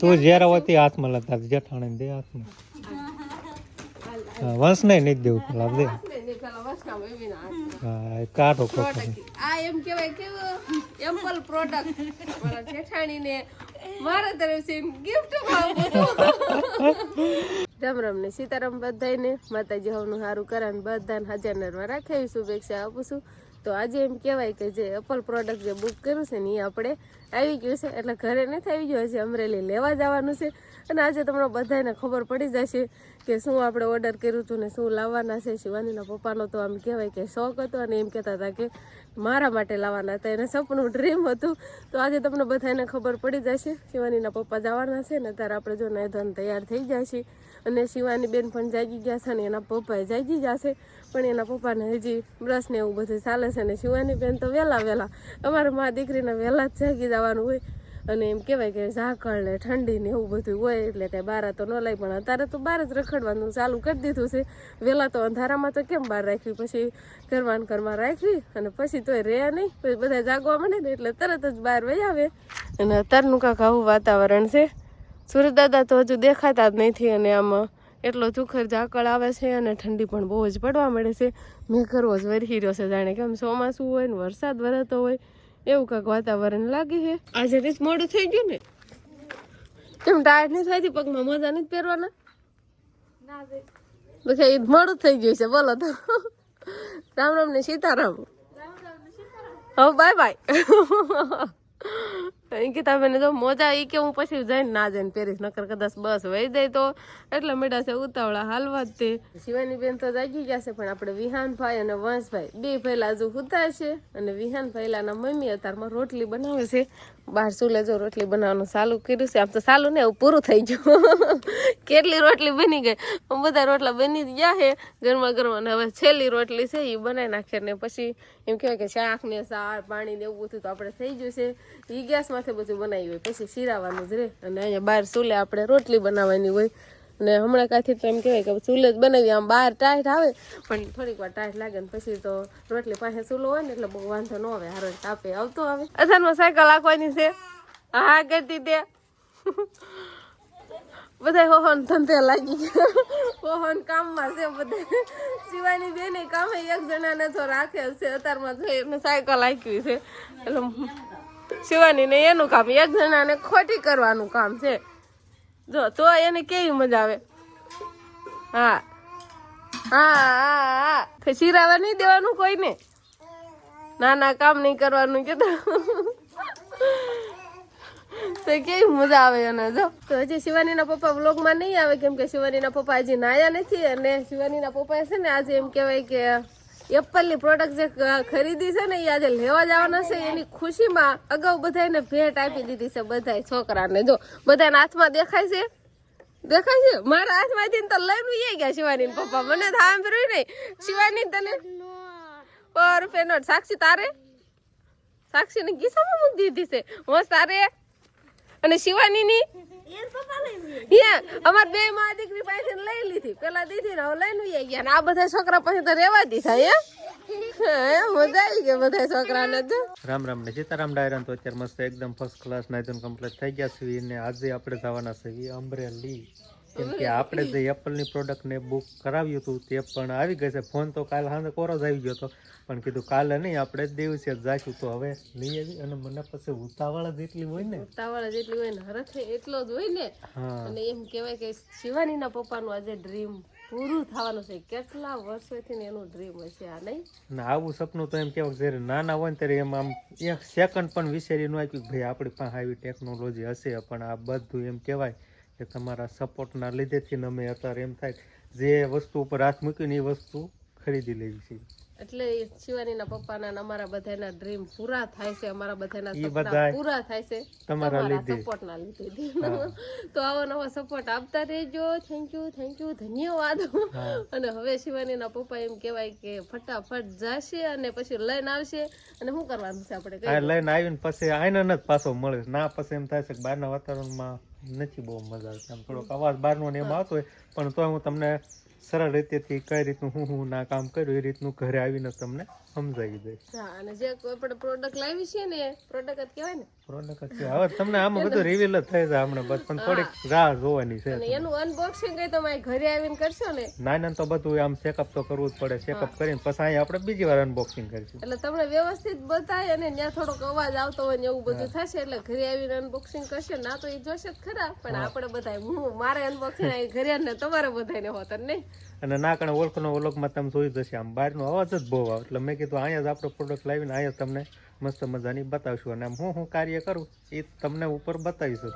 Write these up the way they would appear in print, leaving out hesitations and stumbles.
તું જ્યારે હોતી હાથમાં લેતા જેઠાણી દે હાથમાં વંશ નહીં દેવું પેલા દે હા કાઢો આ એમ કેવાય કેવું એમ્પલ પ્રોડક્ટ મારા જેઠાણીને મારા તરફથી ગિફ્ટ રામ રામ ને સીતારામ બધાને માતાજી હવનું સારું કરે ને બધાને હાજર નરમાં રાખે એવી શુભેચ્છા આપું છું. તો આજે એમ કહેવાય કે જે એપલ પ્રોડક્ટ જે બુક કર્યું છે ને એ આપણે આવી ગયું છે એટલે ઘરે નથી આવી ગયું હશે અમરેલી લેવા જવાનું છે અને આજે તમને બધાને ખબર પડી જશે કે શું આપણે ઓર્ડર કર્યું હતું ને શું લાવવાના છે. શિવાનીના પપ્પાનો તો આમ કહેવાય કે શોખ હતો અને એમ કહેતા હતા કે મારા માટે લાવવાના હતા, એને સપનું ડ્રીમ હતું. તો આજે તમને બધાને ખબર પડી જશે શિવાનીના પપ્પા જવાના છે ને ત્યારે આપણે જો નાયધોન તૈયાર થઈ જાય છે અને શિવાની બેન પણ જાગી ગયા છે ને એના પપ્પાએ જાગી જશે પણ એના પપ્પાને હજી બ્રશ ને એવું બધું ચાલે છે ને શિવાની બેન તો વહેલા અમારા મા દીકરીને વહેલા જ જાગી જવાનું હોય અને એમ કહેવાય કે ઝાકળ ને ઠંડી ને એવું બધું હોય એટલે કંઈ બહાર તો ન લાય પણ અત્યારે તો બહાર જ રખડવાનું ચાલુ કરી દીધું છે. વહેલા તો અંધારામાં તો કેમ બહાર રાખવી, પછી ઘરમાં રાખવી અને પછી તોય રહે નહીં, પછી બધા જાગવા માંડે ને એટલે તરત જ બહાર વહી આવે. અને અત્યારનું કાંક આવું વાતાવરણ છે. સૂર્યદાદા તો હજુ દેખાતા જ નથી અને આમાં એટલો ચુખર ઝાકળ આવે છે અને ઠંડી પણ બહુ જ પડવા મળે છે. મેં કરવો જ વરસી રહ્યો છે, જાણે કેમ ચોમાસું હોય ને વરસાદ વરસતો હોય એવું કાંક વાતાવરણ લાગે છે. આજે રીત મોડું થઈ ગયું ને કેમ ટાયર નહીં થતી, પગમાં મોજા નથી પહેરવાના પછી એ મોડું થઈ ગયું છે. બોલો તો રામ રામ ને સીતારામ. હવે બાય બાય. અંકિતા બેને જો મોજા એ કે હું પછી જઈને ના જઈને પહેરીશ, નકર કદાચ બસ વહી જાય તો એટલે મેળા છે ઉતાવળા હાલવા જ તે. શિવાની બેન તો જાગી ગયા છે પણ આપણે વિહાનભાઈ અને વંશભાઈ બે પહેલા હજુ સુતા છે અને વિહાનભાઈ લાના મમ્મી અત્યારમાં રોટલી બનાવે છે. બહાર ચૂલે જો રોટલી બનાવવાનું ચાલુ કર્યું છે. આમ તો ચાલુ ને એવું પૂરું થઈ ગયું. કેટલી રોટલી બની ગઈ, બધા રોટલા બની ગયા છે ગરમા અને હવે છેલ્લી રોટલી છે એ બનાવી નાખે ને પછી એમ કહેવાય કે શાક ને સાર પાણી ને એવું બધું તો આપણે થઈ ગયું છે. એ ગેસ માથે બધું બનાવ્યું હોય પછી શીરાવાનું જ રહે અને અહીંયા બહાર ચૂલે આપણે રોટલી બનાવવાની હોય ને હમણાં કાંથી તો એમ કહેવાય કે ચૂલે જ બનાવી. આમ બહાર ટાઈટ આવે પણ થોડીક વાર ટાઈટ લાગે ને પછી તો રોટલી પાસે ચૂલો હોય ને એટલે બહુ વાંધો ન આવે, હારો તાપે આવતો આવે. અથાણમાં સાયકલ રાખવાની છે હા કરતી તે બધા હોહન ધંધે લાગી ગયા, હોહન કામમાં છે બધા. શિવાની બેન કામે એક જણાને તો રાખે છે અત્યારમાં જો એમને સાયકલ રાખવી છે એટલે શિવાની ને એનું કામ એક જણાને ખોટી કરવાનું કામ છે. જો તો એને કેવી મજા આવે. હા શીરાવા નહીં દેવાનું કોઈને, ના કામ નહીં કરવાનું કે તો કેવી મજા આવે એને. જો તો હજી શિવાનીના પપ્પા વ્લોગમાં નહીં આવે કેમ કે શિવાનીના પપ્પા હજી નાયા નથી અને શિવાનીના પપ્પાએ છે ને આજે એમ કહેવાય કે એપલની પ્રોડક્ટ જે ખરીદી છે ને એ આજે લેવા જવાના છે. એની ખુશીમાં અગાઉ બધાને ભેટ આપી દીધી છે બધા છોકરાને. જો બધાના હાથમાં દેખાય છે મારા હાથમાંથી તો લઈને ગયા શિવાની પપ્પા. મને તો સાંભળ્યું નહીં શિવાની તને રૂપિયા સાક્ષી તારે સાક્ષી ને ગીસામાં મૂકી દીધી છે મસ્ત તારે અને શિવાની ની અમાર બે માં દીકરી પાસે લઈ લીધી, પેલા દીધી ને હવે લઈને ગયા ને આ બધા છોકરા પછી તો રેવા દીધા. મજા આવી ગઈ બધા છોકરાને. રામ રામ ને સીતારામ ડાયરા. તો અત્યારે મસ્ત એકદમ ફર્સ્ટ ક્લાસ નાયધોન કમ્પ્લીટ થઈ ગયા છે ને આજે આપણે જવાના છે અમરેલી કેમ કે આપણે જે એપલની પ્રોડક્ટ ને બુક કરાવ્યું હતું તે પણ આવી ગઈ છે. ફોન તો કાલે સાંજે કોરો જ આવી ગયો હતો પણ કીધું કાલે નહીં આપણે દિવસે જ જઈશું તો હવે લઈ આવી. અને મને પછી ઉતાવળ જેટલી હોય ને હરખે એટલો જ હોય ને. અને એમ કહેવાય કે શિવાનીના પપ્પાનું આજે ડ્રીમ પૂરું થવાનું છે. કેટલા વર્ષોથી ને એનું ડ્રીમ હશે આ નહીં ને આવું સપનું તો એમ કેવાય જયારે નાના હોય ને ત્યારે એમ આમ એક સેકન્ડ પણ વિચારી ન આવ્યું ભાઈ આપણી પાસે આવી ટેકનોલોજી હશે. પણ આ બધું એમ કહેવાય કે તમારા સપોર્ટના લીધેથી ને અમે અત્યારે એમ થાય જે વસ્તુ ઉપર હાથ મૂક્યું ને એ વસ્તુ ખરીદી લેવી છે. એટલે શિવાનીના પપ્પાના અમારા બધાના ડ્રીમ પૂરા થાય છે, અમારા બધાના સપના પૂરા થાય છે તમારા સપોર્ટના લીધે. તો આવો નવો સપોર્ટ આપતા રહેજો. થેન્ક યુ ધન્યવાદ. અને હવે શિવાનીના પપ્પા એમ કહેવાય કે ફટાફટ જશે અને પછી લઈને આવશે અને શું કરવાનું છે આપણે લઈને આવીને પછી આઈને જ પાછો મળે ના પછી એમ થાય છે કે બહારના વાતાવરણમાં નથી બહુ મજા આવતી. આમ થોડોક અવાજ બહારનો ને એમ આવતો હોય પણ તો હું તમને સરળ રીતેથી કઈ રીતનું હું ના કામ કર્યું એ રીતનું ઘરે આવીને તમને સમજાવી દઈશ. હા, અને જે કોઈ પણ પ્રોડક્ટ લાવી છે ને પ્રોડક્ટ જ કહેવાય ને. પ્રોડક્ટ છે હવે તમને આમાં બધું રિવીલ જ થઈ જાય હમણાં, બસ પણ થોડીક રાહ જોવાની છે. અને એનું અનબોક્સિંગ કઈ તમે ઘરે આવીને કરશો ને ના તો બધું આમ ચેકઅપ તો કરવું જ પડે. ચેકઅપ કરીને પછી અહીંયા આપણે બીજી વાર અનબોક્સિંગ કરીશું. એટલે તમને વ્યવસ્થિત બતાય અને ત્યાં થોડોક અવાજ આવતો હોય ને એવું બધું થશે એટલે ઘરે આવીને અનબોક્સિંગ કરશે. ના તો એ જોશે જ ખરા, પણ આપણે બધા મારે અનબોક્સિંગ આવી ઘરે ને તમારે બધાને હોત નહીં. અને ના કારણે ઓળખનો ઓળખમાં તમે જોઈ જશે આમ બહારનો અવાજ જ બહુ આવે. એટલે મેં કીધું અહીંયા જ આપણો પ્રોડક્ટ લાવીને અહીંયા તમને મસ્ત મજાની બતાવશું અને આમ હું કાર્ય કરું એ તમને ઉપર બતાવીશું.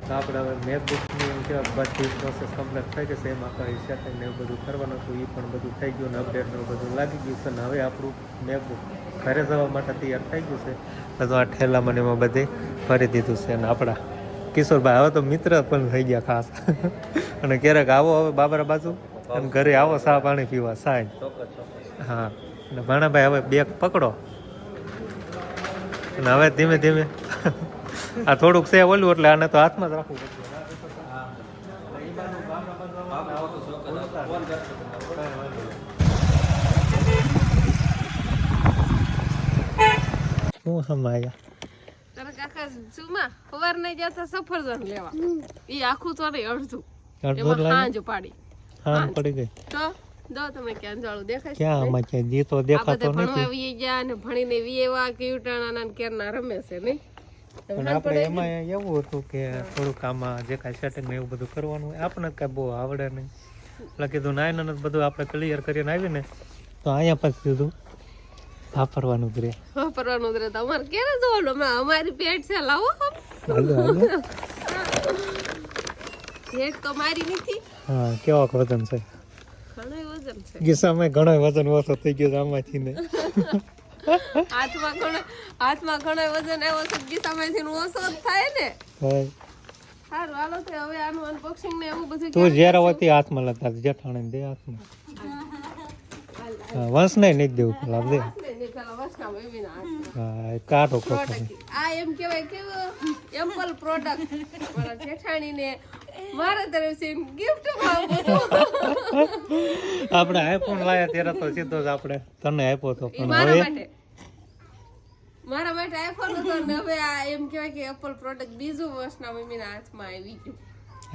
તો આપણે હવે મેકબુકની એમ કહેવાય બધી પ્રોસેસ કમ્પ્લીટ થઈ ગઈ છે. એમાં કઈ સેટિંગ ને એવું બધું કરવાનું હતું એ પણ બધું થઈ ગયું ને અપડેટ ને એવું બધું લાગી ગયું છે. ને હવે આપણું મેકબુક ઘરે જવા માટે તૈયાર થઈ ગયું છે. તો આ ઠેલામાં ને એમાં બધે ભરી દીધું છે. અને આપણા કિશોરભાઈ હવે તો મિત્ર પણ થઈ ગયા ખાસ. અને ક્યારેક આવો હવે બાબરા બાજુ અને ઘરે આવો ચા પાણી પીવા સાંજ. હા, અને ભાણાભાઈ હવે બેગ પકડો અને હવે ધીમે ધીમે આ થોડુંક છે ઓલું એટલે આને તો હાથમાં જ રાખવું પડશે. શું સમાયા તારા કાકા જુમા સવાર નહીં જતા સફરજન લેવા ઈ આખું તો નહીં અડધું એમાં હાંજ પાડી હા પડી ગઈ તો દો તમે ક્યાં જાળું દેખાય ક્યાં આમાં છે જી તો દેખાતો નથી. ભણવા વી ગયા અને ભણીને વીએવા ક્યુટાણા કેરના રમે છે નહીં. પણ આપણે એમાં એવું હતું કે થોડુંક આમાં જે કાંઈ સેટિંગ ને એવું બધું કરવાનું હોય આપણને કાંઈ બહુ આવડે નહીં. એટલે કીધું નાયન બધું આપણે ક્લિયર કરીને આવીને તો અહીંયા પછી કીધું વાપરવાનું જ રહે. વાપરવાનું જ રહે. તમારે ક્યારે જોવાનું અમારી પેટ છે લાવો પેટ તો મારી નથી. હા કેવા વજન છે? ઘણું વજન છે. ગીસામાં ઘણો વજન ઓછો થઈ ગયો આમાંથી ને. હાથમાં ઘણો વજન આવ્યો છે ગીસામાંથી ઓછો જ થાય ને. ભાઈ સારું હાલો તો હવે આનું અનબોક્સિંગ ને એવું બધું તું જ્યારે હોતી હાથમાં લેતા જેઠાણી દે હાથમાં હા વંશ નહીં નહીં દેવું પેલા દે હા કાઢો કોકો આ એમ કેવાય કેવું એમ્પલ પ્રોડક્ટ મારા જેઠાણીને મારા તરફથી ગિફ્ટ આપણે આઈફોન લાયા ત્યારે તો સીધો જ આપણે તને આપ્યો તો પણ મારા માટે આઈફોન હતો ને હવે આ એમ કહેવાય કે એપલ પ્રોડક્ટ બીજું વર્ષના મમ્મીના હાથમાં આવી ગયું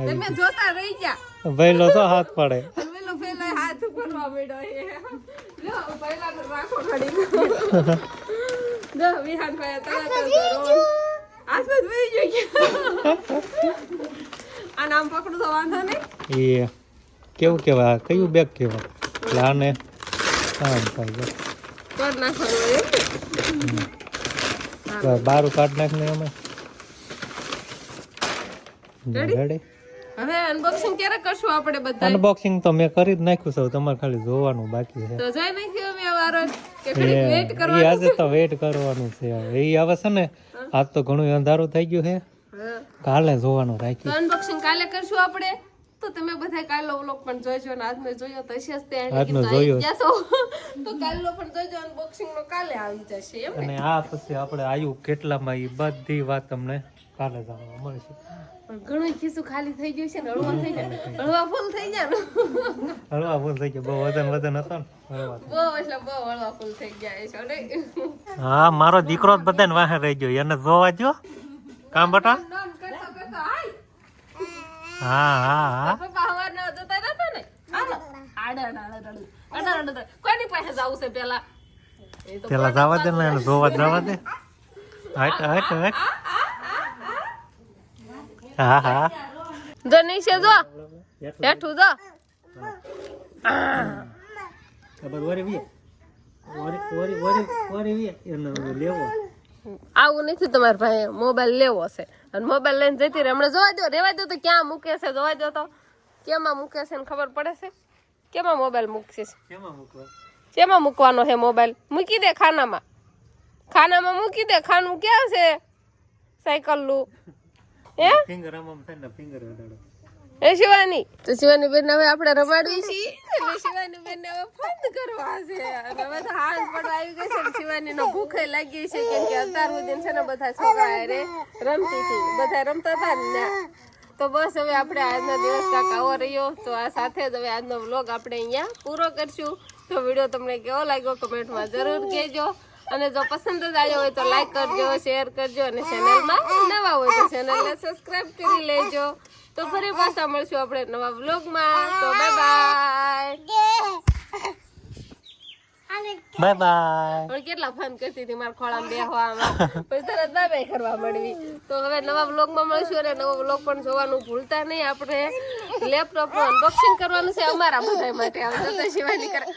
તમે જોતા રહી ગયા ભાઈલો તો હાથ પડે પેલો પેલા હાથ ફરવા મળ્યો જો પહેલા તો રાખો ઘડી જો વિહાન ભાઈ તરત આસપાસ વહી ગયો આ નામ પકડું તો વાંધો નહીં એ કેવું કેવા કયું બેગ કેવા એટલે આને કામ થાય કર નાખવાનું બારું કાઢ નાખ ને અમે રેડી હવે અનબોક્સિંગ ક્યારે કરશું આપણે બધા અનબોક્સિંગ તો મેં કરી જ નાખ્યું છે તમારે ખાલી જોવાનું બાકી છે તો જોઈ નાખ્યું અમે વારો કે ઘડીક વેઇટ એ કરવાનું આજે તો વેઇટ કરવાનું છે એ હવે છે ને આજ તો ઘણું અંધારું થઈ ગયું છે હા કાલે જોવાનું તો રાખ્યું અનબોક્સિંગ કાલે કરશું આપણે તો તમે બધા કાલનો વ્લોગ પણ જોઈજો ને આજનો જોયો તો હશે જ તે આજનો જોયો. તો કાલનો પણ જોઈજો અનબોક્સિંગ નો કાલે આવી જશે એમ ને અને આ પછી આપણે આયુ કેટલામાં એ બધી વાત તમને કાલે જાણવા મળશે પણ ઘણું ખિસ્સું ખાલી થઈ ગયું છે ને હળવા થઈ જાય હળવા ફૂલ થઈ જાય ને હળવા ફૂલ થઈ ગયા બહુ વજન હતો ને હળવા બહુ એટલે બહુ હળવા ફૂલ થઈ ગયા છે ને હા મારો દીકરો જ બધાને વાહે રહી ગયો એને જોવા જો કામ બટા નોન કરતો કરતો હાય હા હા હા પપ્પા હવાર ના જતા હતા ને હાલો આડા કોની પાસે જાવું છે પેલા એ તો પેલા જવા દે ને એને જોવા જવા દે હાટ હાટ હાટ હા હા જો નીચે જો હેઠું જો આવું નથી તમારા ભાઈ મોબાઈલ લેવો છે અને મોબાઈલ લઈને જતી રહે હમણાં જોવા દો રેવા દો તો ક્યાં મૂકે છે જોવા દો તો કેમાં મૂકે છે ને ખબર પડે છે કેમાં મોબાઈલ મૂકશે કેમાં મૂકવાનો છે મોબાઈલ મૂકી દે ખાનામાં ખાનામાં મૂકી દે ખાનું ક્યાં છે સાયકલ નું હે એ શિવાની તો શિવાની બેન હવે આપણે રમાડવી છીએ એટલે શિવાની બેન હવે ફંદ કરવા છે અને હવે તો હાથ પડવા આવી ગઈ છે ને શિવાની નો ભૂખે લાગી છે કેમ કે અત્યાર સુધી છે ને બધા છોકરા હારે રમતી હતી બધા રમતા હતા ને તો બસ હવે આપણે આજનો દિવસ કાંક આવો રહ્યો તો આ સાથે જ હવે આજનો વ્લોગ આપણે અહીંયા પૂરો કરશું તો વિડીયો તમને કેવો લાગ્યો કમેન્ટમાં જરૂર કહેજો અને જો પસંદ જ આવ્યો હોય તો લાઈક કરજો શેર કરજો અને ચેનલમાં નવા હોય તો ચેનલને સબસ્ક્રાઇબ કરી લેજો તો ફરી પાછા મળશું આપણે નવા વ્લોગમાં તો બાય બાય બાય બાય પણ કેટલા ફન કરતી હતી મારા ખોળામાં બેહવામાં પછી તરત બાય બાય કરવા મળવી તો હવે નવા વ્લોગમાં મળશું અને નવો વ્લોગ પણ જોવાનું ભૂલતા નહીં આપણે લેપટોપનું અનબોક્સિંગ કરવાનું છે અમારા બધા માટે હવે તો શિવાની કરે